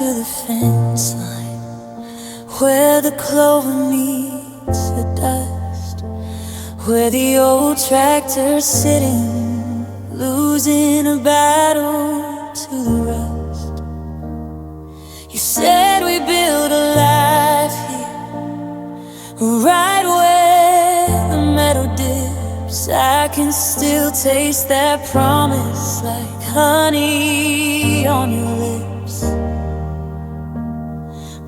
to the fence line where the clover meets the dust, where the old tractor's sitting, losing a battle to the rust. You said we build a life here, right where the meadow dips. I can still taste that promise like honey on your lips.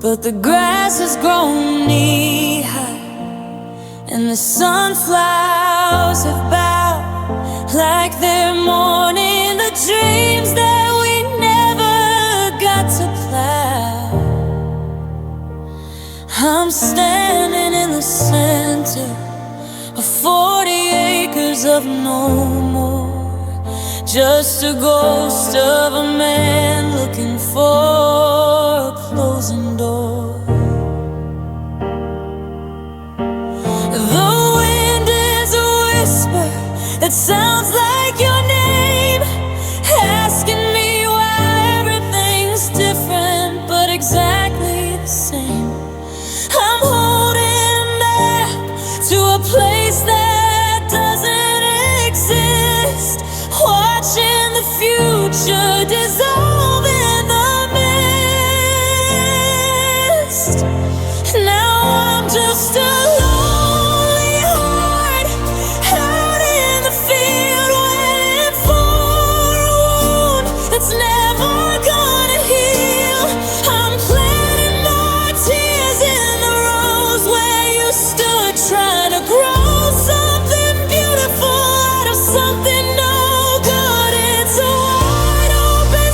But the grass has grown knee-high, and the sunflowers have bowed like they're mourning the dreams that we never got to plow. I'm standing in the center of 40 acres of no more, just a ghost of a man looking for a closing door. The wind is a whisper that sounds like your name, asking me why everything's different but exactly the same. I'm holding back to a place that doesn't exist, watching the future dissolve in the mist. Now I'm just a lonely heart out in the field, waiting for a wound that's never gonna heal. I'm planting more tears in the rows where you stood, trying to grow something beautiful out of something no good. It's a wide open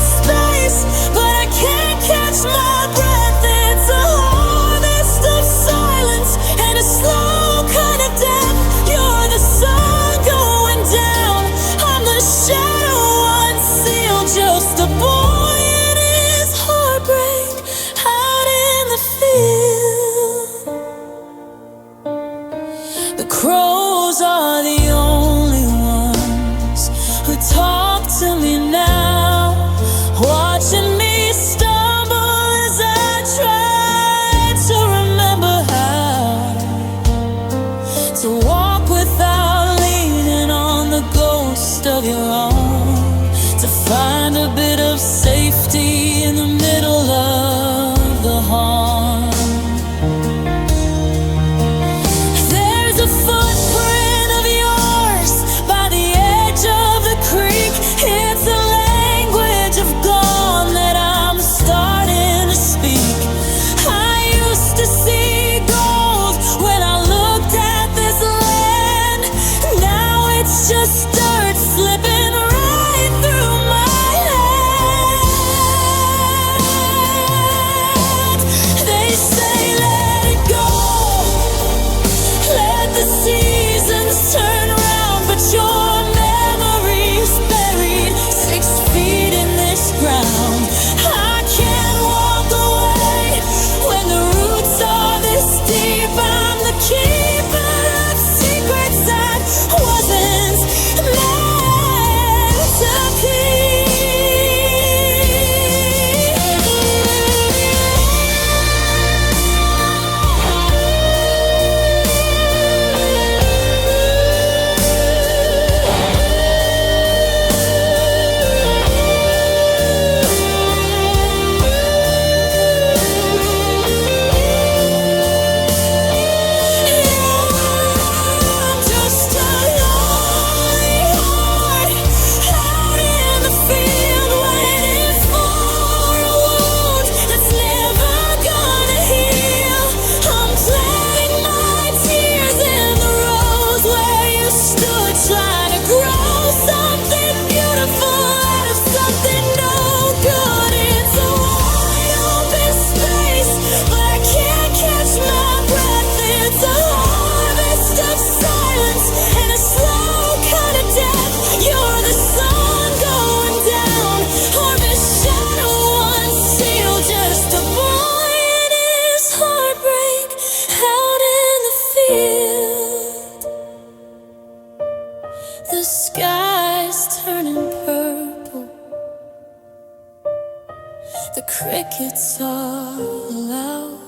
The crickets are loud.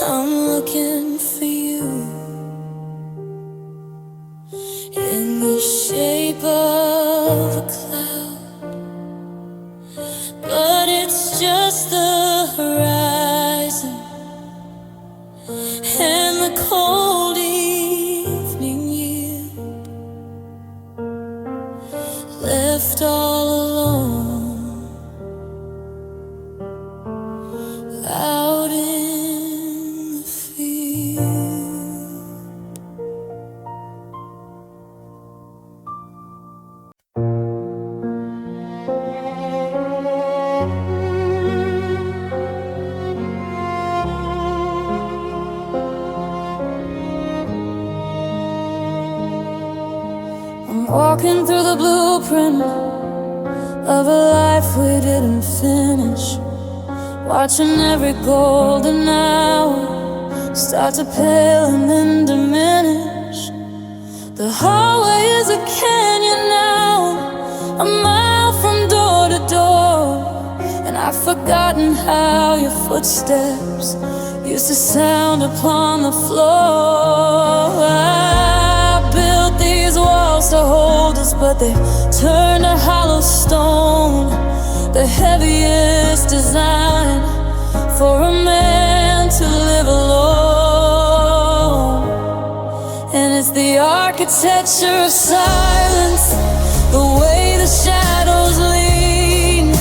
I'm looking for you in the shape of a cloud, but it's just the horizon and the cold evening yield, left all alone out in the field. I'm walking through the blueprint of a life we didn't finish, watching every golden hour start to pale and then diminish. The hallway is a canyon now, a mile from door to door, and I've forgotten how your footsteps used to sound upon the floor. I built these walls to hold us, but they turned to hollow stone, the heaviest design for a man to live alone. And it's the architecture of silence, the way the shadows lean,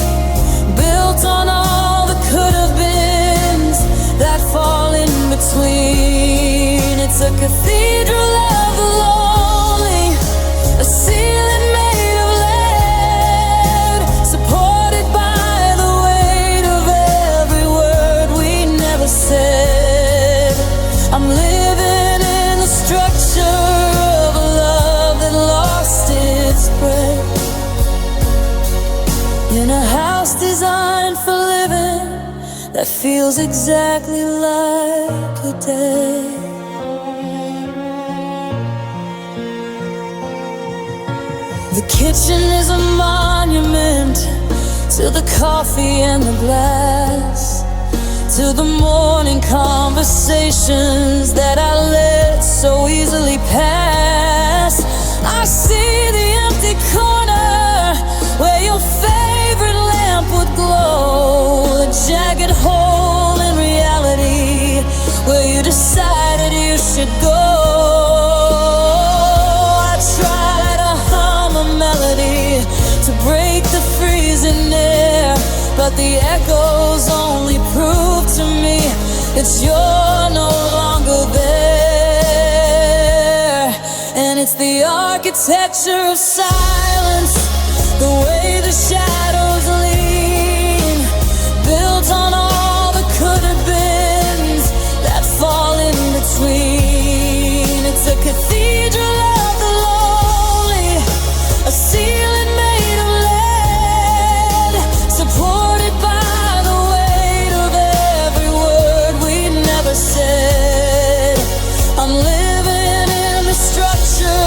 built on all the could-have-beens that fall in between. It's a cathedral of the lonely, a ceiling made of lead, supported by the weight of every word we never said. I'm living in the structure of a love that lost its breath, in a house designed for living that feels exactly like a death. The kitchen is a monument to the coffee and the glass, to the morning conversations that I let so easily pass. I see the empty corner where your favorite lamp would glow, a jagged hole in reality where you decided you should go. I try to hum a melody to break the freezing air, but the echoes only prove to me that you're no longer there. And it's the architecture of silence, the way the shadows lean, built on all the could-have-beens that fall in between. It's a cathedral of the lonely, a ceiling made of lead, supported by the weight of every word we never said. I'm living in the structure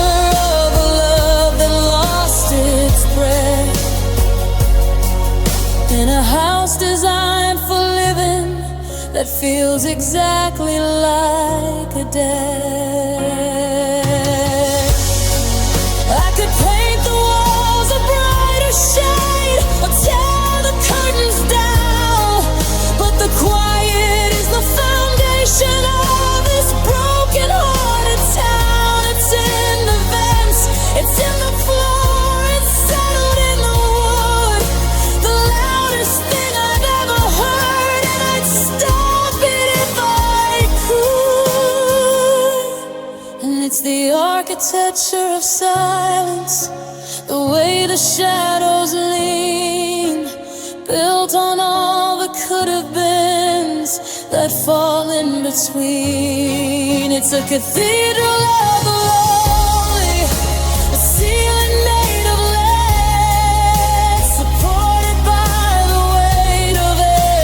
of a love that lost its breath, in a house designed for living that feels exactly like a death. I could paint the walls a brighter shade or tear the curtains down, but the quiet is the foundation of this broken-hearted town. It's in the vents, it's in the floor, it's settled in the wood, the loudest thing I've ever heard, and I'd stop it if I could. And it's the architecture of silence, the way the shadows lean, built on all the could-have-beens that fall in between. It's a cathedral of the lonely, a ceiling made of lead, supported by the weight of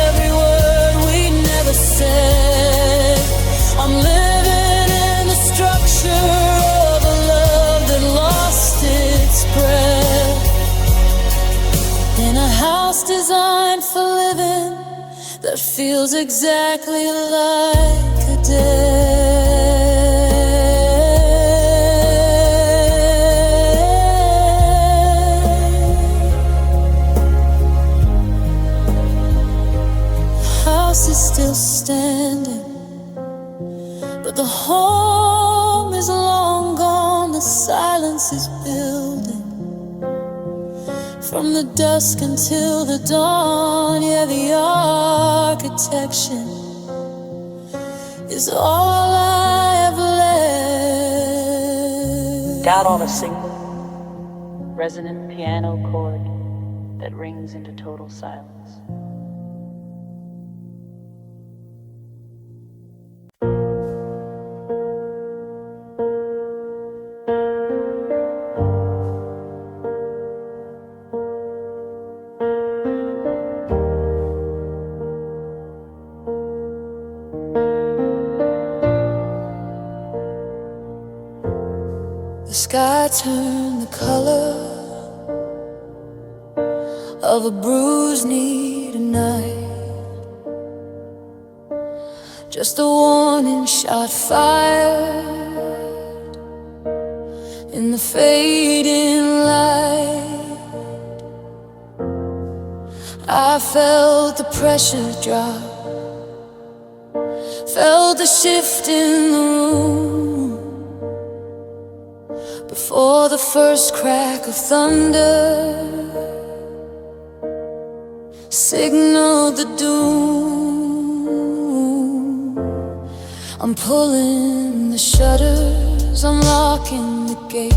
every word we never said. I'm living in the structure of a love that lost its breath, in a house designed for living that feels exactly like a day. House is still standing, but the home is long gone. The silence is building from the dusk until the dawn. Yeah, the architecture is all I have left. Doubt on a single resonant piano chord that rings into total silence. The sky turned the color of a bruised knee tonight. Just a warning shot fired in the fading light. I felt the pressure drop, felt the shift in the room. Before the first crack of thunder signaled the doom. I'm pulling the shutters, I'm locking the gate,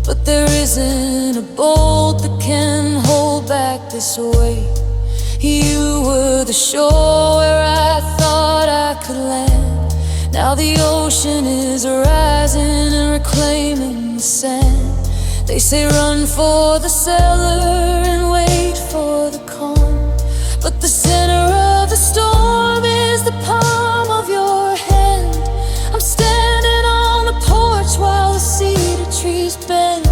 but there isn't a bolt that can hold back this weight. You were the shore where I thought I could land. Now the ocean is rising and reclaiming the sand. They say run for the cellar and wait for the calm, but the center of the storm is the palm of your hand. I'm standing on the porch while the cedar trees bend,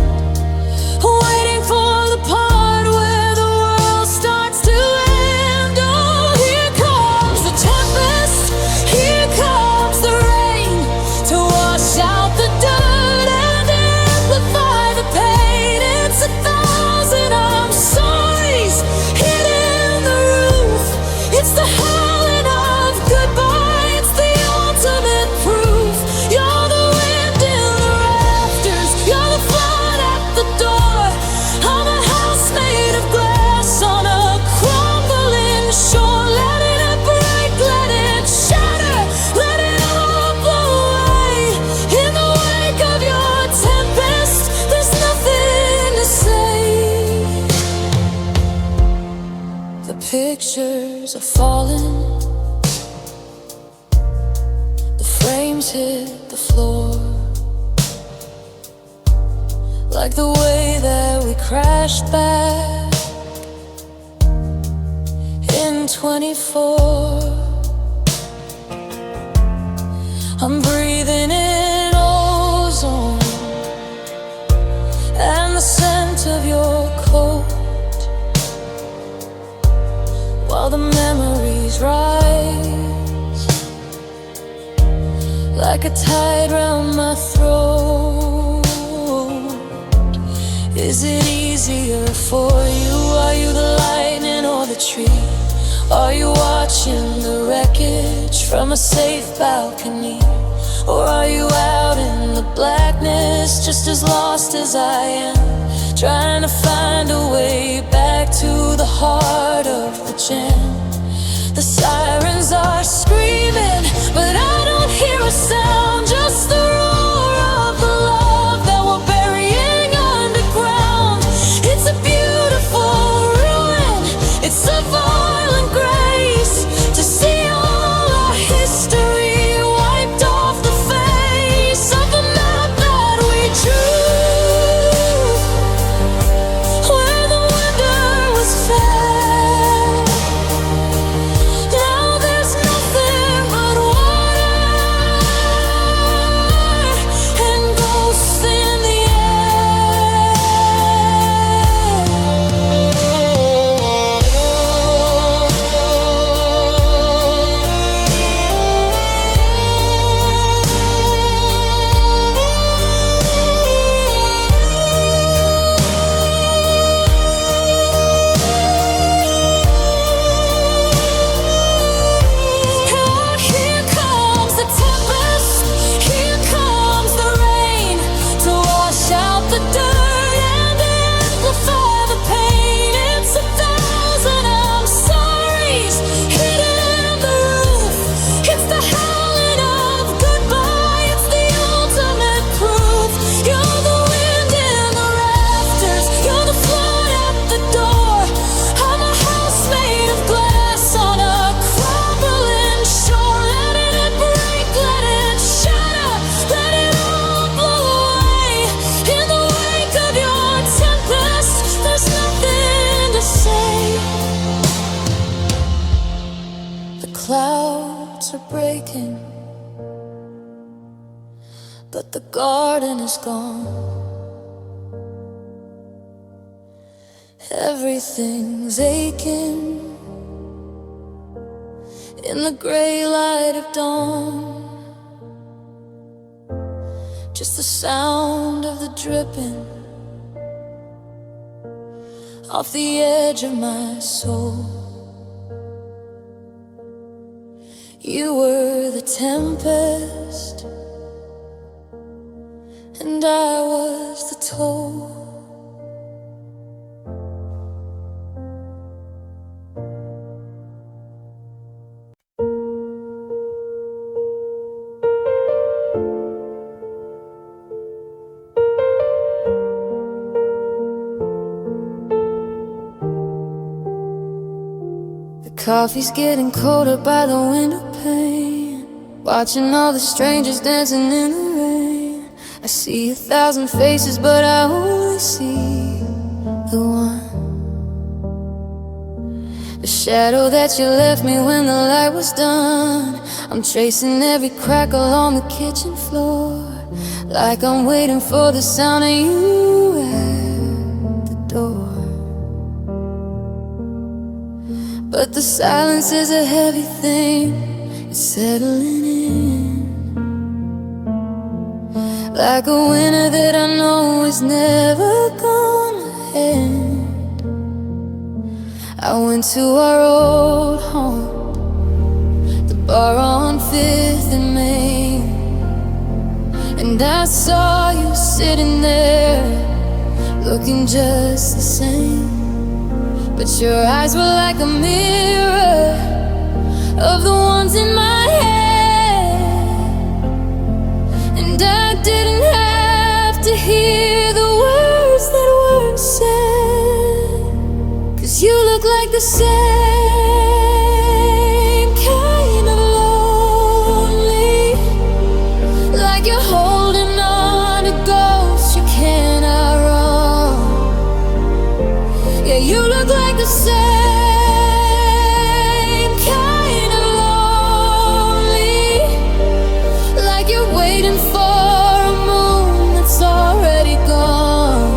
waiting for the part where the world starts to end. Oh, here comes the tempest, here comes the rain to wash out the dirt and amplify the pain. It's 1,000 I'm sorry's hitting the roof. It's the howling of goodbye, it's the ultimate proof. You're the wind in the rafters, you're the flood at the door. I'm a house made of glass on a crumbling shore. Let it break, let it shatter, let it all blow away. In the wake of your tempest, there's nothing to say. The pictures are falling, the frames hit the floor, like the way that we crashed back in 24. I'm breathing in ozone and the scent of your coat, while the memories rise like a tide round my throat. Is it easier for you? Are you the lightning or the tree? Are you watching the wreckage from a safe balcony? Or are you out in the blackness, just as lost as I am, trying to find a way back to the heart of the jam? The sirens are screaming, but I don't hear a sound, just the roar of the love that we're burying underground. It's a beautiful ruin, it's a violent grace to see all our history wiped off the face of the map that we drew, where the wonder was fair. breaking, but the garden is gone. Everything's aching in the gray light of dawn. Just the sound of the dripping off the edge of my soul. You were the tempest, and I was the toll. Coffee's getting colder by the window pane, watching all the strangers dancing in the rain. I see 1,000 faces, but I only see the one. The shadow that you left me when the light was done. I'm tracing every crack along the kitchen floor, like I'm waiting for the sound of you at the door. But the silence is a heavy thing, it's settling in, like a winter that I know is never gonna end. I went to our old home, the bar on 5th and Main, and I saw you sitting there, looking just the same. But your eyes were like a mirror of the ones in my head, and I didn't have to hear the words that weren't said, 'cause you look like the same kind of lonely, like you're holding on to ghosts you cannot run. Yeah, you look like the same kind of lonely, like you're waiting for a moon that's already gone.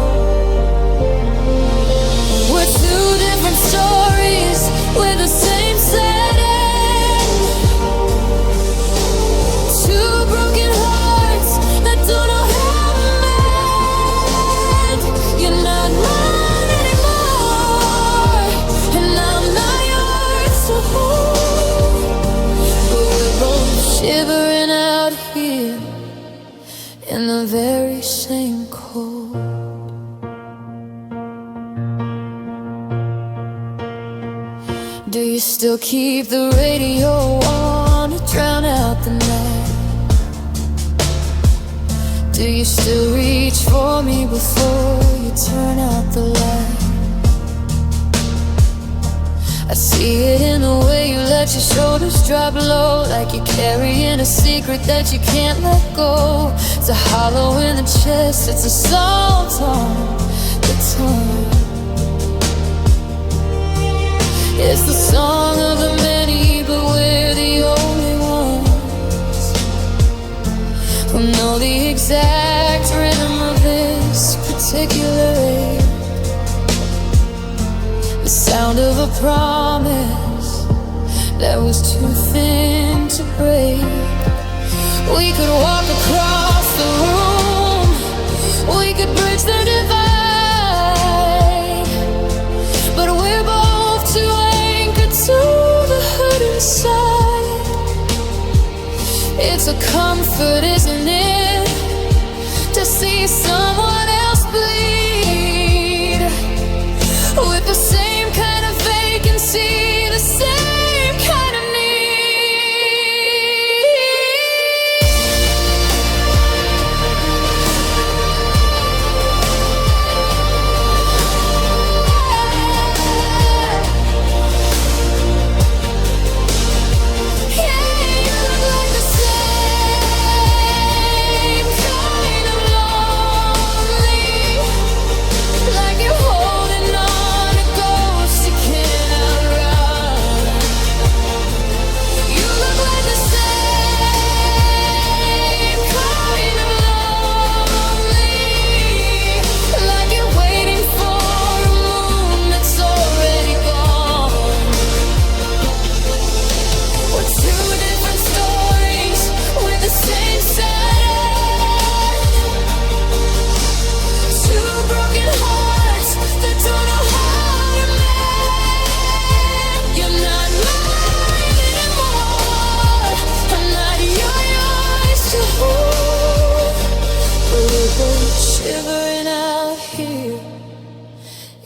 We're two different stories with the same setting, two broken hearts that don't know how to mend. You're not mine anymore, and I'm not yours to hold. But we're both shivering out here in the very same cold. Do you still keep the radio on to drown out the night? Do you still reach for me before you turn out the light? I see it in the way you let your shoulders drop low, like you're carrying a secret that you can't let go. It's a hollow in the chest, it's a assault on the tongue. It's the song of the many, but we're the only ones who know the exact rhythm of this particular ache. The sound of a promise that was too thin to break. We could walk across the room, we could bridge the divide, but we're both too anchored to the hurt inside. It's a comfort, isn't it, to see someone else bleed with the same kind of vacancy, the same kind of need. Yeah, you look like the same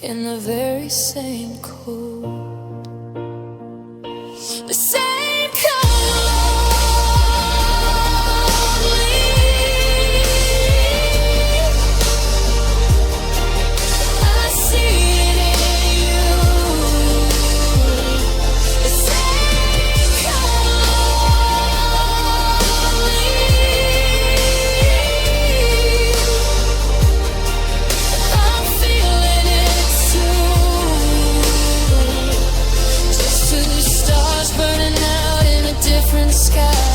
in the very same cold. The same kind of lonely. I see it in you. The same kind of lonely. I'm feeling it too. Just two stars burning out in a different sky,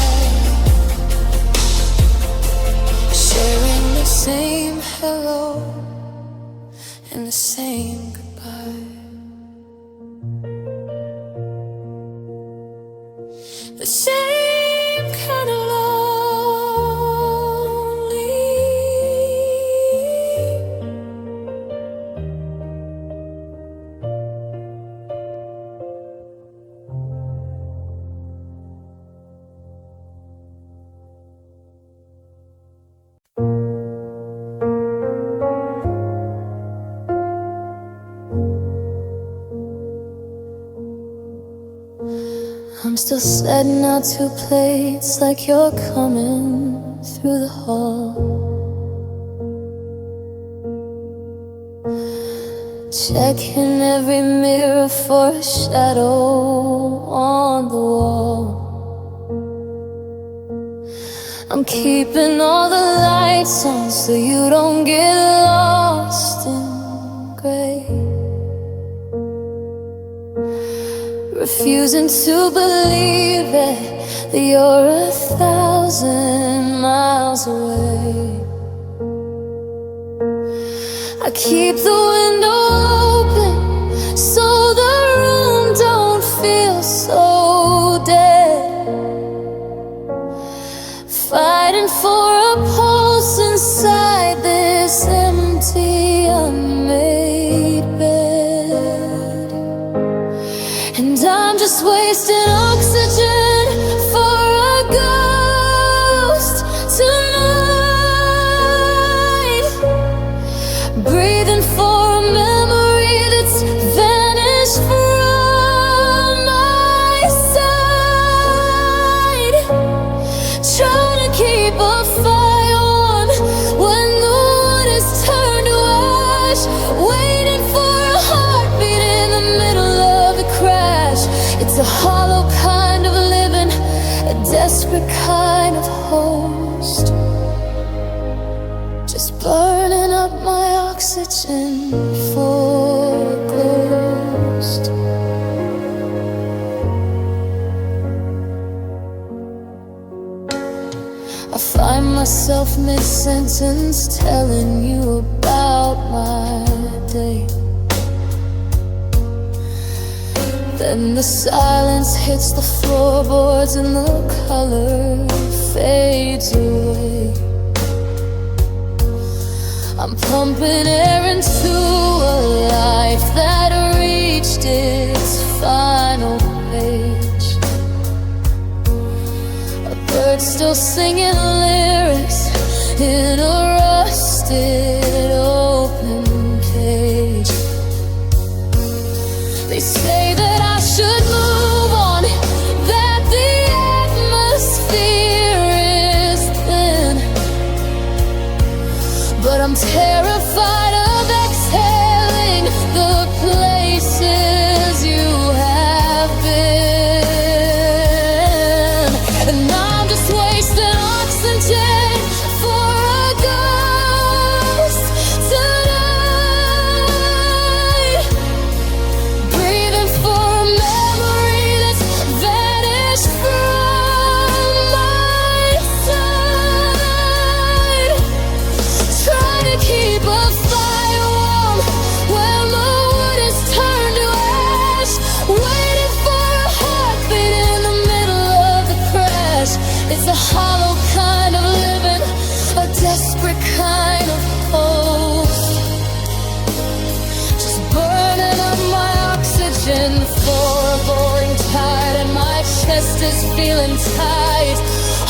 sharing the same hello and the same goodbye. The same kind of lonely. I'm still setting out 2 plates like you're coming through the hall. Checking every mirror for a shadow on the wall. I'm keeping all the lights on so you don't get lost in gray. Refusing to believe that you're 1,000 miles away. I keep the window open so the room don't feel so dead. Fighting for a pulse inside this empty, unmade bed. And I'm just wasting oxygen for a ghost tonight. Breathing for a memory that's vanished from my side. Trying to keep a fire warm when the wood is turned to ash. Waiting for a heartbeat in the middle of the crash. It's a hollow kind of living, a desperate kind of host. Just burning up my oxygen for a ghost. I find myself mid-sentence telling you about my day. Then the silence hits the floorboards and the color fades away. I'm pumping air into a life that reached its final page. A bird still singing lyrics in a rusted open cage. They say that I should move on, that the atmosphere is thin. But I'm terrified of exhaling the places you have been. And I'm just wasting oxygen for a ghost tonight. Breathing for a memory that's vanished from my side. Trying to keep a fire warm when the wood is turned to ash. Waiting for a heartbeat in the middle of the crash. It's a hollow kind of living, a desperate kind of hope. Just burning up my oxygen for a boring tide, and my chest is feeling tight,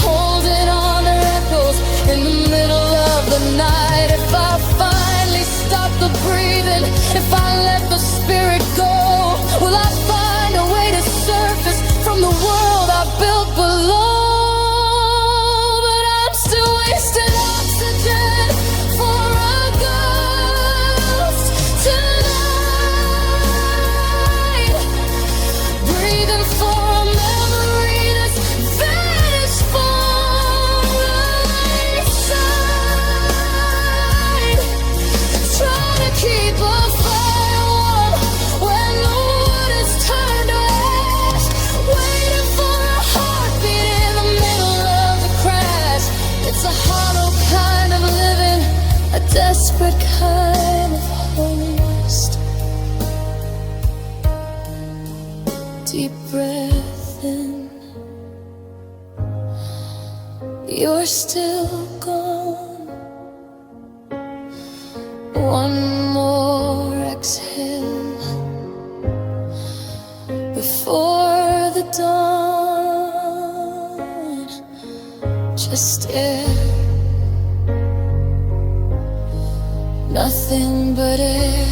holding on to echoes in the middle of the night. If I finally stop the breathing, if I let deep breath in. You're still gone. One more exhale before the dawn. Just air, nothing but air.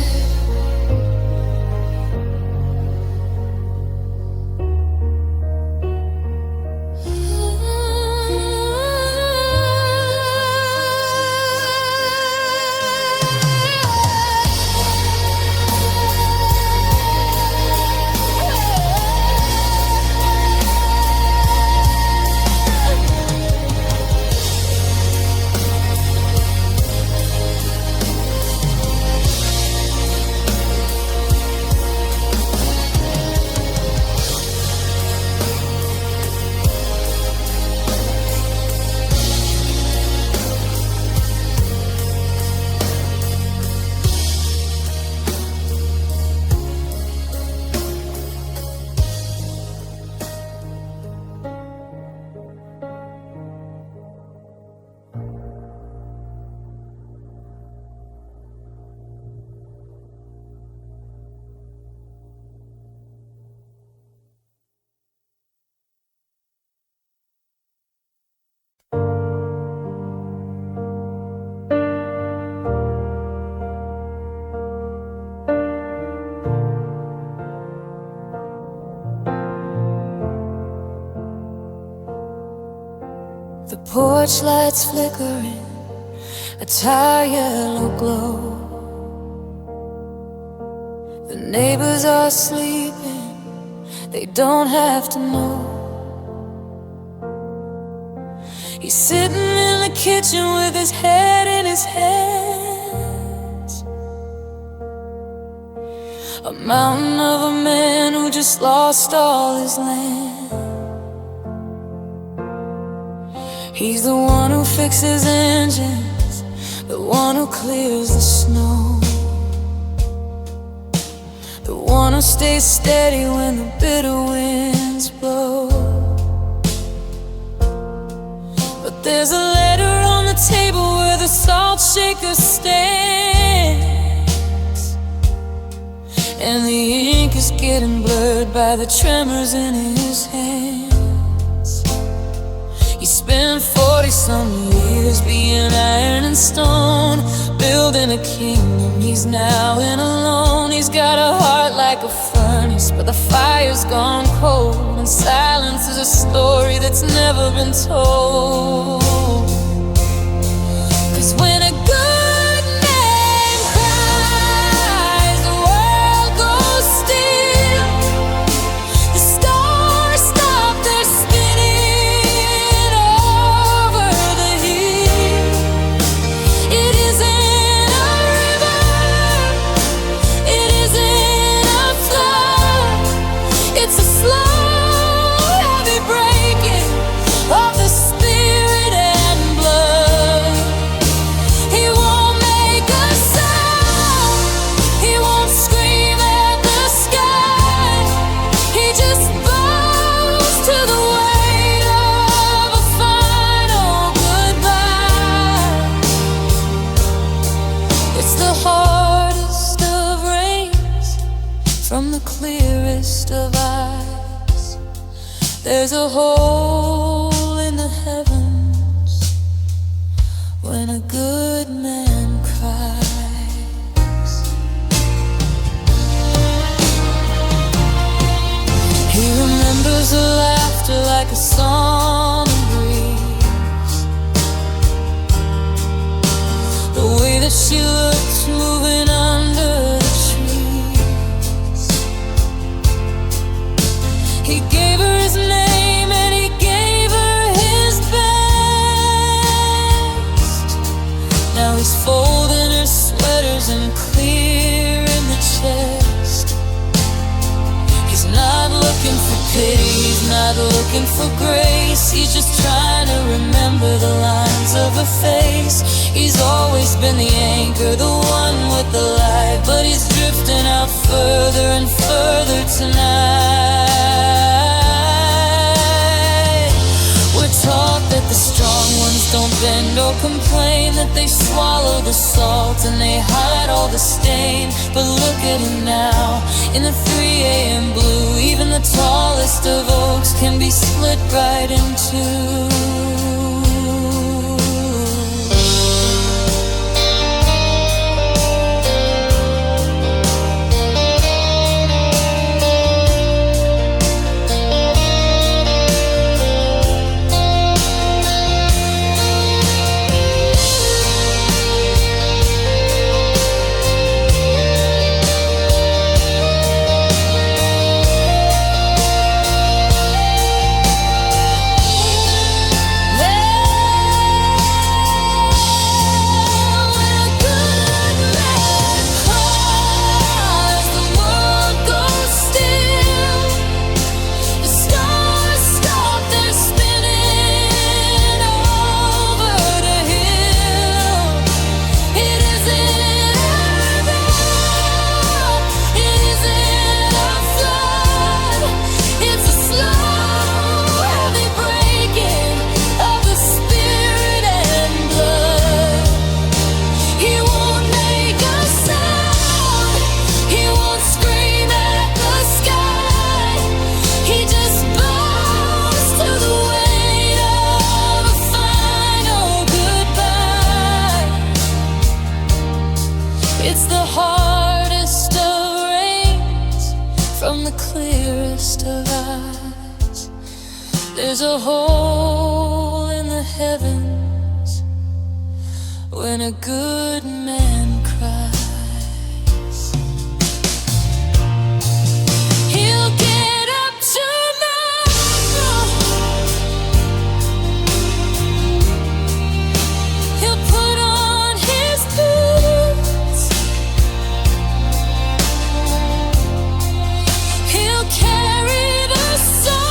The porch lights flickering, a tired yellow glow. The neighbors are sleeping, they don't have to know. He's sitting in the kitchen with his head in his hands, a mountain of a man who just lost all his land. He's the one who fixes engines, the one who clears the snow, the one who stays steady when the bitter winds blow. But there's a letter on the table where the salt shaker stands, and the ink is getting blurred by the tremors in his hands. He spent 40-some years being iron and stone, building a kingdom. He's now in alone. He's got a heart like a furnace, but the fire's gone cold, and silence is a story that's never been told. 'Cause when a good man cries, the world goes still. The stars stop their spinning over the hill. It isn't a river, it isn't a flood. It's a slow, heavy breaking of the spirit and blood. He won't make a sound, he won't scream at the sky. He just bows to the weight of a final goodbye. It's the hardest of rains from the clearest of eyes. There's a hole in the heavens when a good man cries. He remembers her laughter like a song breeze, the way that she looked moving under the trees. He gave her his name and he gave her his best. Now he's folding her sweaters and clearing the chest. He's not looking for pity, he's not looking for grace. He's just trying to remember the lines of her face. He's always been the anchor, the one with the light, but he's drifting out further and further tonight. bend or complain that they swallow the salt and they hide all the stain. But look at it now, in the 3 a.m. blue, even the tallest of oaks can be split right in two. It's the hardest of rains from the clearest of eyes. There's a hole in the heavens when a good man cries. He'll get up tomorrow. He'll put on his boots. He'll carry the sorrow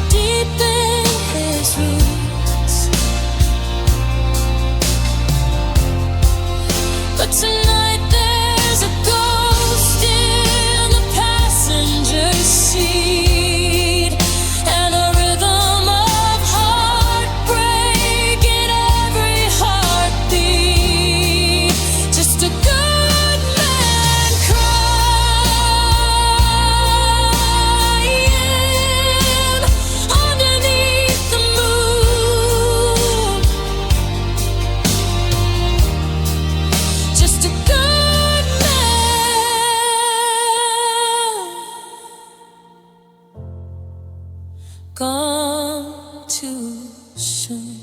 deep in his roots. But tonight there's a ghost in the passenger seat, and a rhythm of heartbreak in every heartbeat. Just a good man crying underneath the moon. Just a good man gone too soon.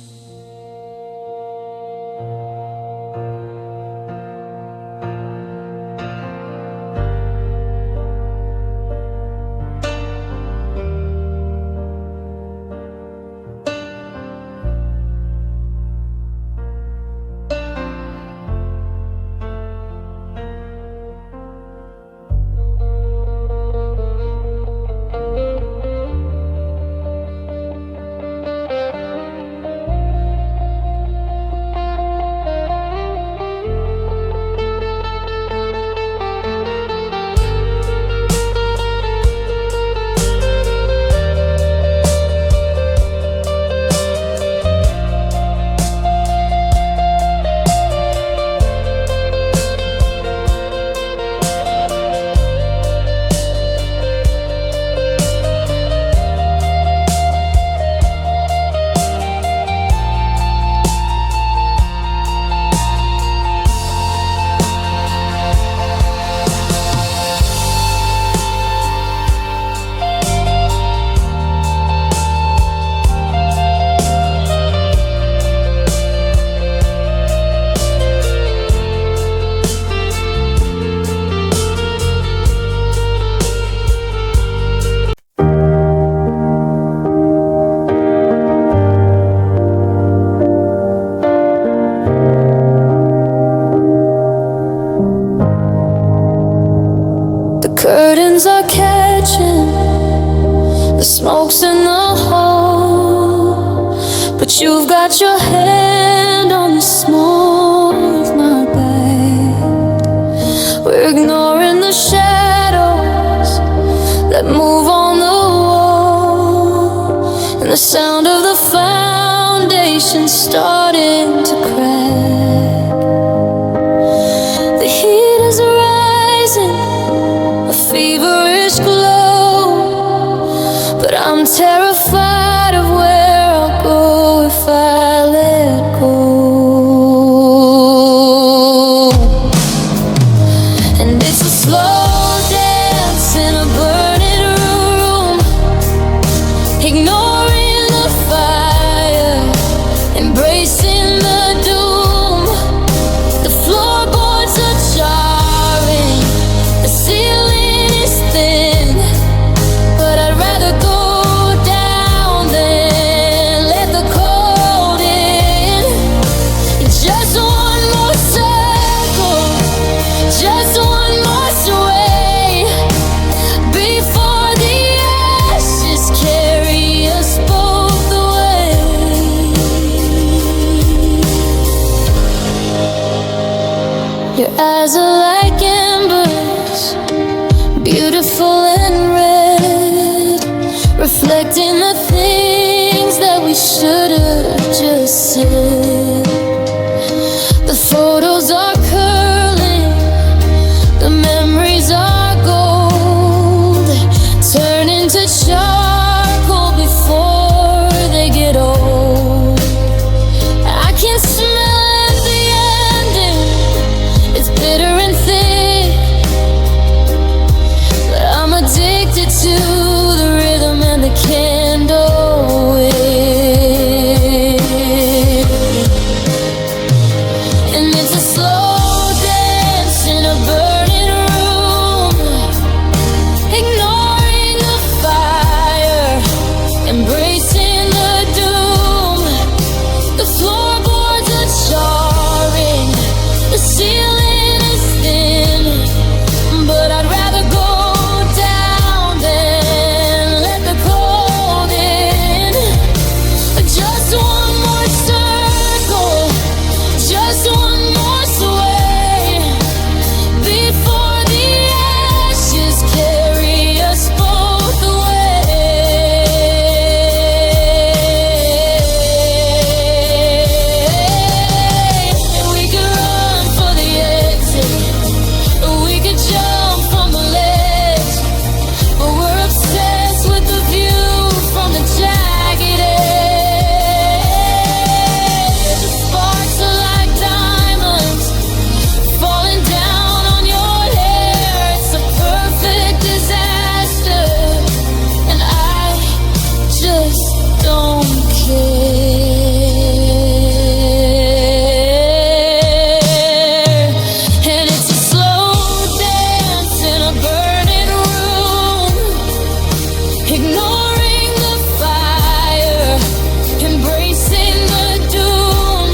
The curtains are catching, the smoke's in the hole, but you've got your hand on the small of my bed. We're ignoring the shadows that move on the wall. The sound of the foundation starting to crack. The heat is rising, a feverish glow, but I'm terrified of where I'll go if I let go. And it's a slow dance in a burning room, ignoring the fire, embracing the doom. The floorboards are jarring, the ceiling is thin, but I'd rather go down than let the cold in. Just one more circle, just one more sway, before the ashes carry us both away. Your eyes are like embers, beautiful and red, reflecting the things that we should have just said. The photos are curling, the memories are gold, turn into charcoal before they get old. I can smell the ending, it's bitter and thick, but I'm addicted to the rhythm and the candle wick. And it's a slow dance in a burning room, ignoring the fire, embracing the doom. The floorboards are jarring, the ceiling is thin, but I'd rather go down than let the cold in. Just one more circle, just one more sway, before the ashes carry us both away. We could run for the exit, we could jump from the ledge, but we're obsessed with the view from the jagged edge. The sparks are like diamonds falling down on your hair. It's a perfect disaster, and I just don't care. And it's a slow dance in a burning room, ignoring the fire, embracing the doom.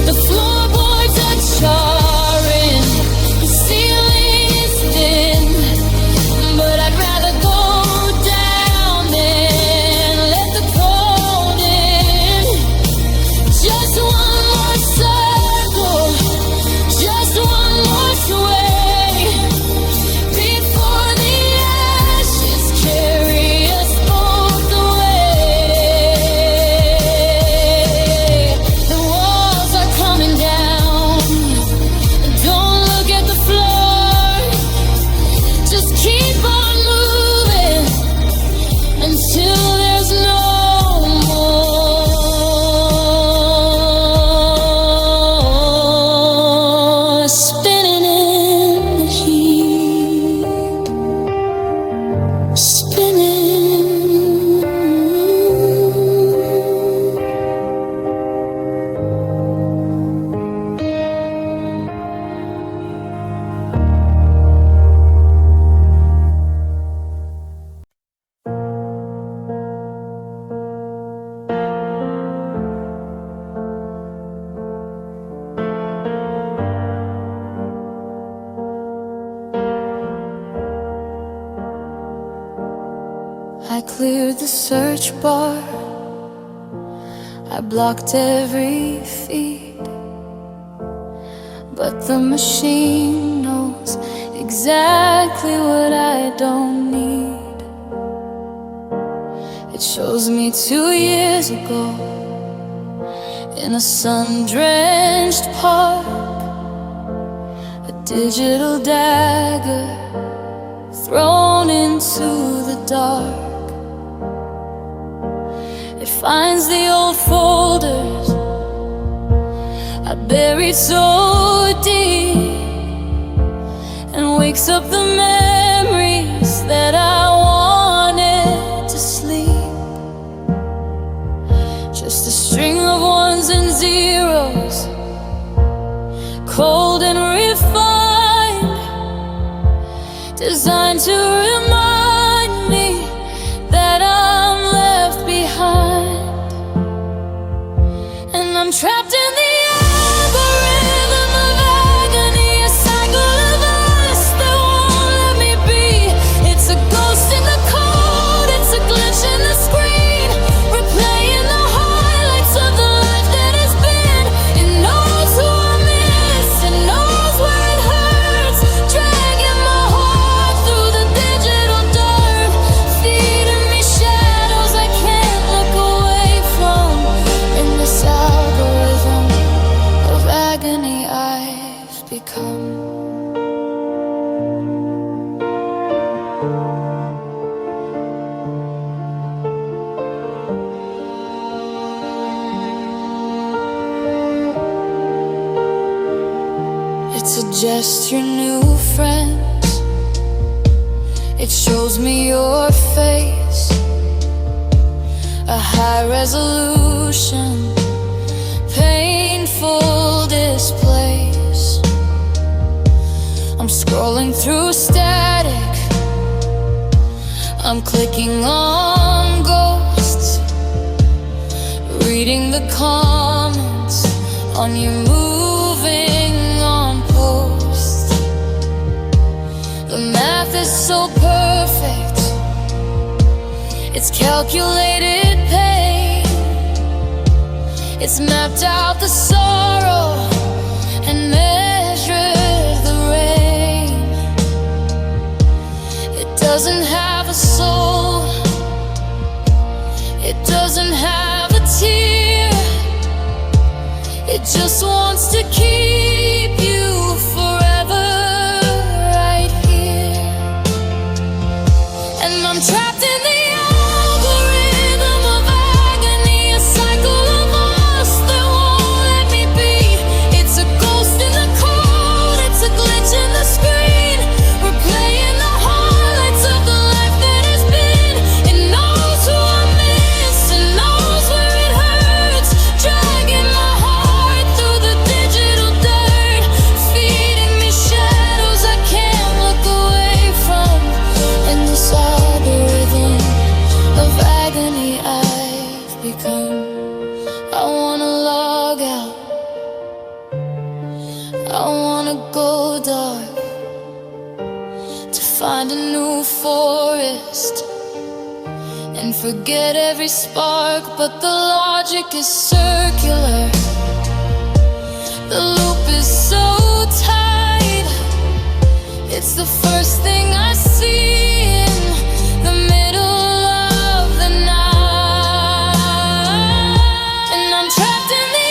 The floorboards are charring, the ceiling is thin, but I'd rather go down than let the cold in. Just one more circle, just one more sway, before the ashes carry us both away. The walls are coming down, don't look at the floor, just keep on moving until there's no more. Spinning in the heat, spinning. I cleared the search bar, I blocked every feed, but the machine knows exactly what I don't need. It shows me 2 years ago in a sun-drenched park, a digital dagger thrown into the dark. It finds the old folders I buried so deep, and wakes up the memories that I wanted to sleep. Just a string of ones and zeros, cold and refined, designed to remind me that I'm left behind. And I'm trapped in the algorithm of agony, a cycle of us that won't let me be. It's a ghost in the code, it's a glitch in the screen, replaying the highlights of the life that has been. It knows who I miss, it knows where it hurts, dragging my heart through the digital dirt, feeding me shadows I can't look away from. In this algorithm of agony I've become. It suggests your new friends, it shows me your face, a high resolution, painful displays. I'm scrolling through static, I'm clicking on ghosts, reading the comments on your moving on posts. The math is so perfect, it's calculated pain, it's mapped out the sorrow and measured the rain. It doesn't have a soul, it doesn't have a tear, it just wants to keep you forever right here. And I'm trapped in the algorithm of agony, a cycle of us that won't let me be. It's a ghost in the code, it's a glitch in the screen, replaying the highlights of the life that has been. It knows who I miss, it knows where it hurts, dragging my heart through the digital dirt, feeding me shadows I can't look away from. In this algorithm of agony I've become. I wanna log out, I wanna go dark, to find a new forest and forget every spark. But the logic is circular, the loop is so tight, it's the first thing I see in the middle of the night. And I'm trapped in the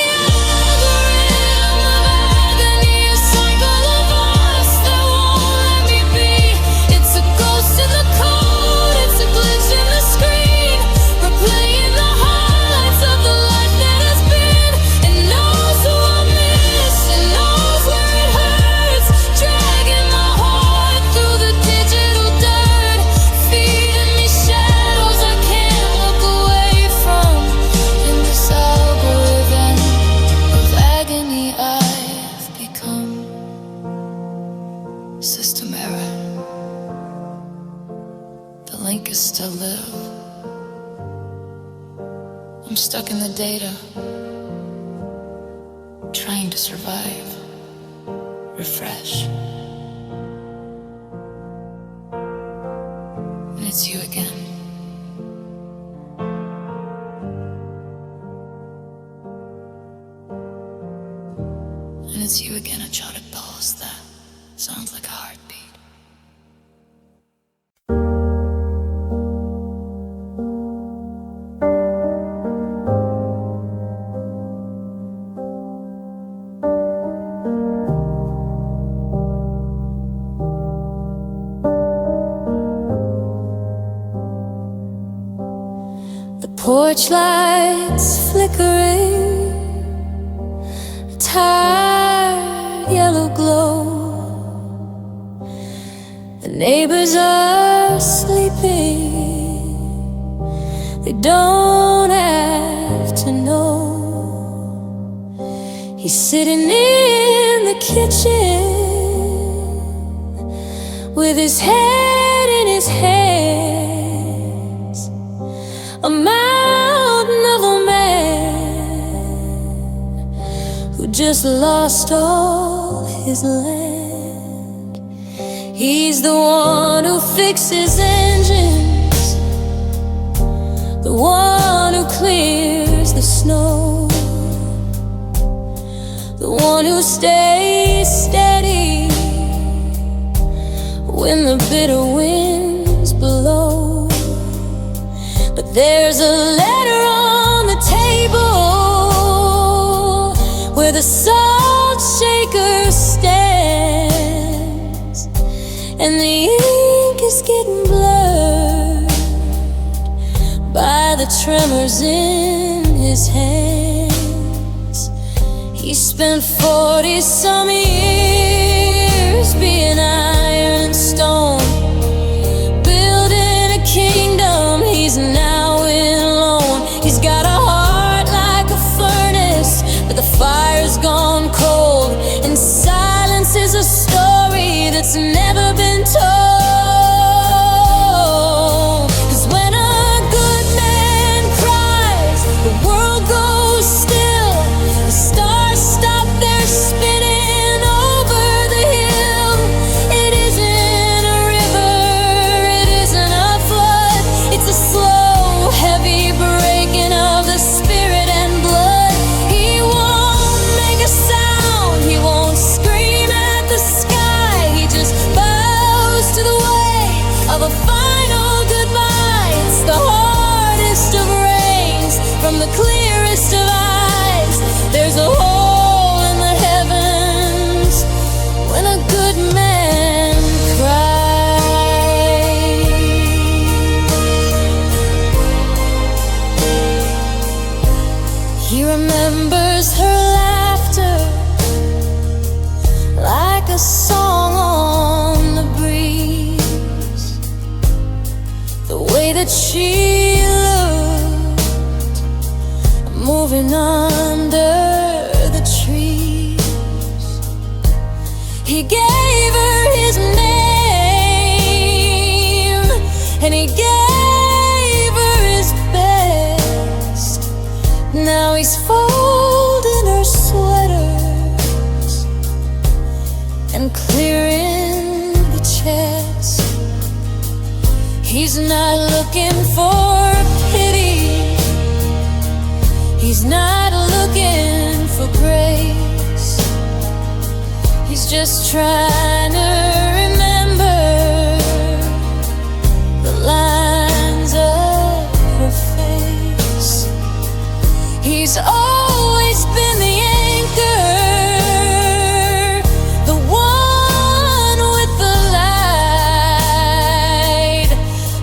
algorithm of agony, a cycle of us that won't let me be. It's a ghost in the code, it's a glitch in the screen, replaying the highlights of the life that has been. It knows who I miss, it knows where it hurts, dragging my heart through the digital dirt, feeding me shadows I can't look away from. In this algorithm of agony I've become. System error, the link is still live. I'm stuck in the data, trying to survive. Refresh. And it's you again. And it's you again, a charted pulse that sounds like a heartbeat. Porch lights flickering, a tired yellow glow. The neighbors are sleeping, they don't have to know. He's sitting in the kitchen with his head in his hands, a mountain of a man who just lost all his land. He's the one who fixes engines, the one who clears the snow, the one who stays steady when the bitter winds blow. But there's a letter on the table where the salt shaker stands, and the ink is getting blurred by the tremors in his hands. He spent 40-some years being iron and stone, building a kingdom he's now alone. He's got a heart like a furnace, but the fire's gone cold, and silence is a story that's never been told. 'Cause when a good man cries, the world goes still, the stars stop their spinning over the hill. It isn't a river, it isn't a flood, it's a slow, heavy breaking of the spirit and blood. He won't make a sound, he won't scream at the sky, he just bows to the weight of a final goodbye. It's the hardest of rains from the clearest of eyes. There's a hole in the heavens when a good man cries. He remembers her laughter like a song on the breeze, the way that she looked moving under the trees. He gave her his name, and he gave her his best. Now he's folding her sweaters and clearing the chest. He's not looking for pity, he's not looking for grace. He's just trying to remember the lines of her face. He's always been the anchor, the one with the light,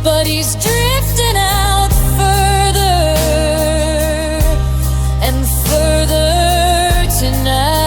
but he's drifting out further and further tonight.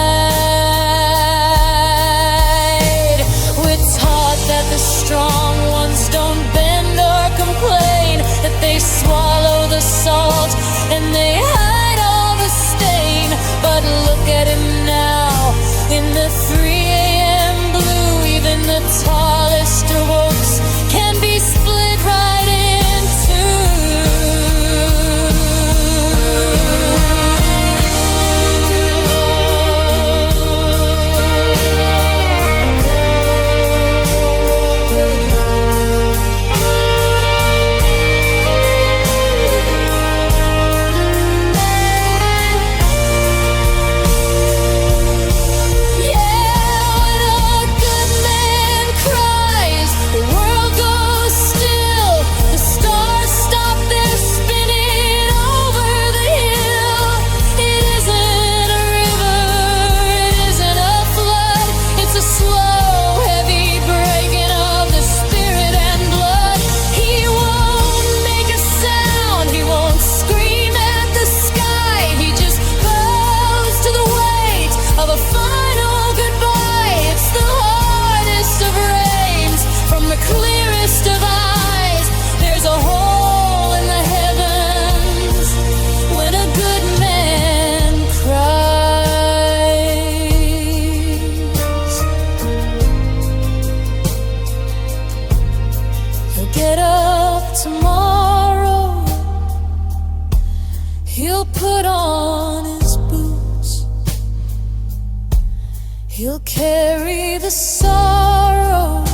carry the sorrow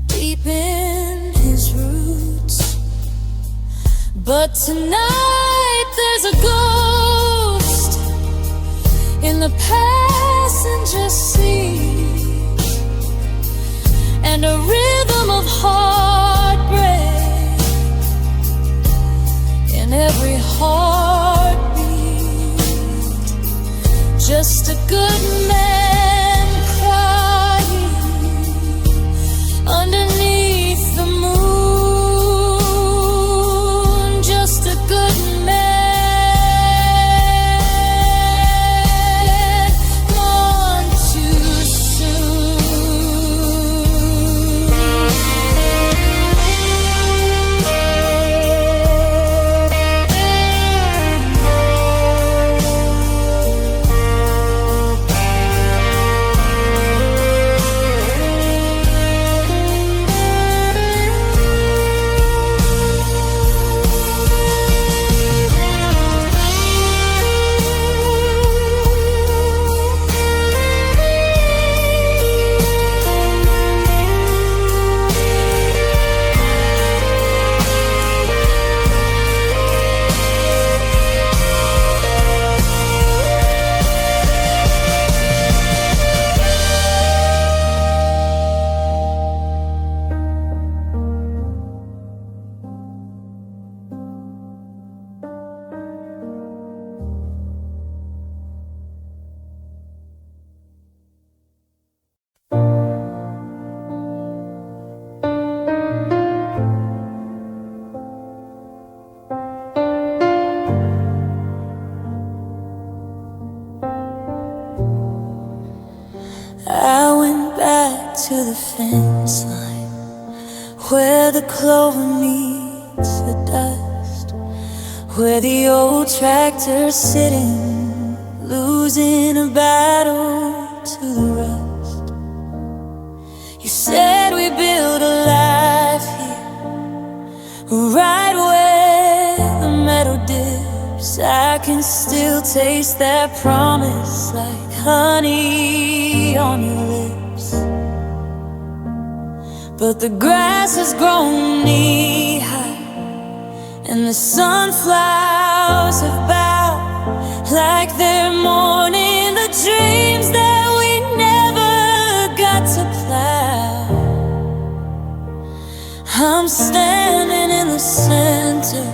deep in his roots. But tonight there's a ghost in the passenger seat, and a rhythm of heartbreak in every heartbeat. Just a good man crying underneath the moon. Just a good man gone too I went back to the fence line where the clover meets the dust, where the old tractor's sitting, losing a battle to the rust. You said we build a life here, right where the meadow dips. I can still taste that promise like honey on your lips. But the grass has grown knee-high, and the sunflowers have bowed like they're mourning the dreams that we never got to plow. I'm standing in the center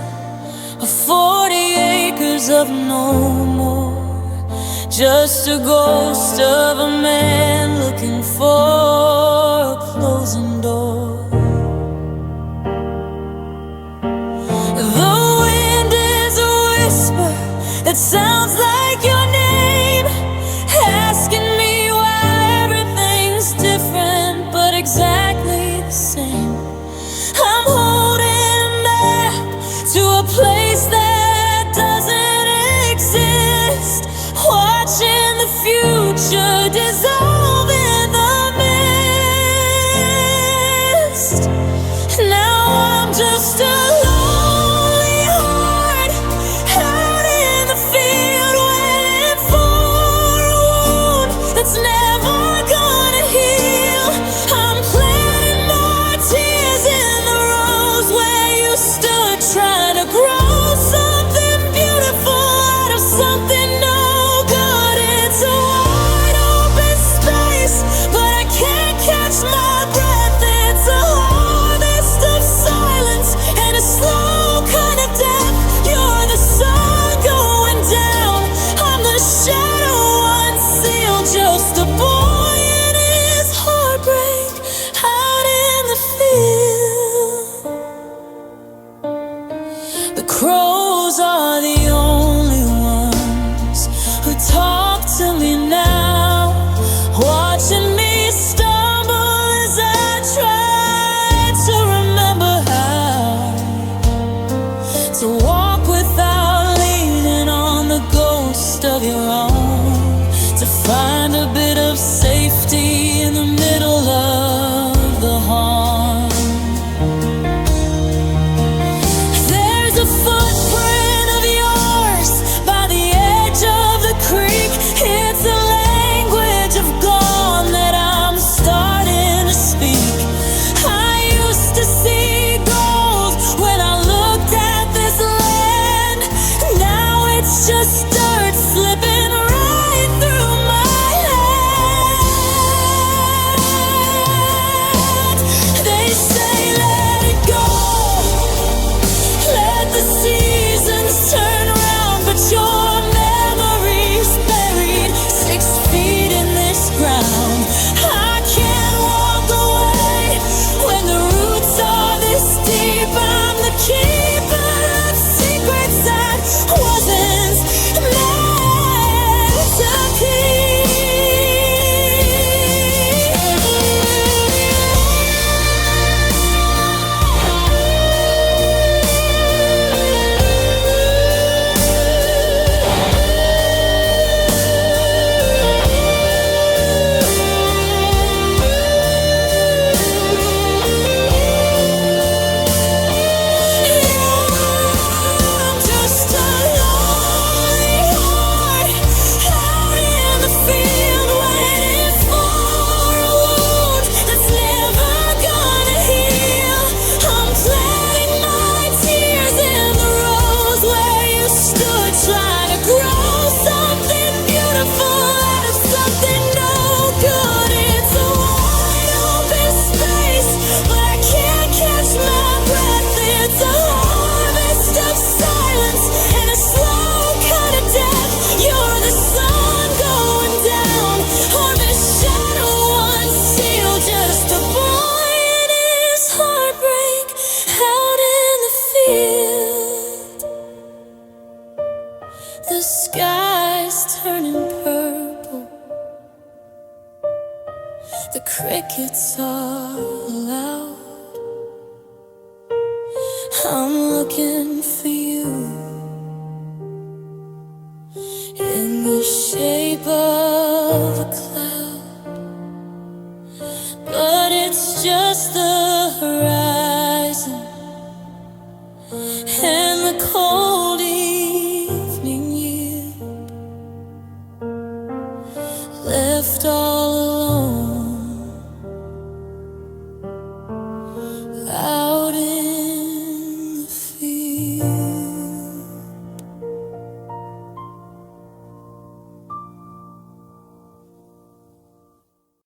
of 40 acres of no more, just a ghost of a man looking for a closing door. The wind is a whisper that sounds like your name, asking me why everything's different but exactly the same. I'm holding back to a place that doesn't exist, watching the future dissolve in The crickets are loud. I'm looking for you in the shape of a cloud, but it's just the horizon and the cold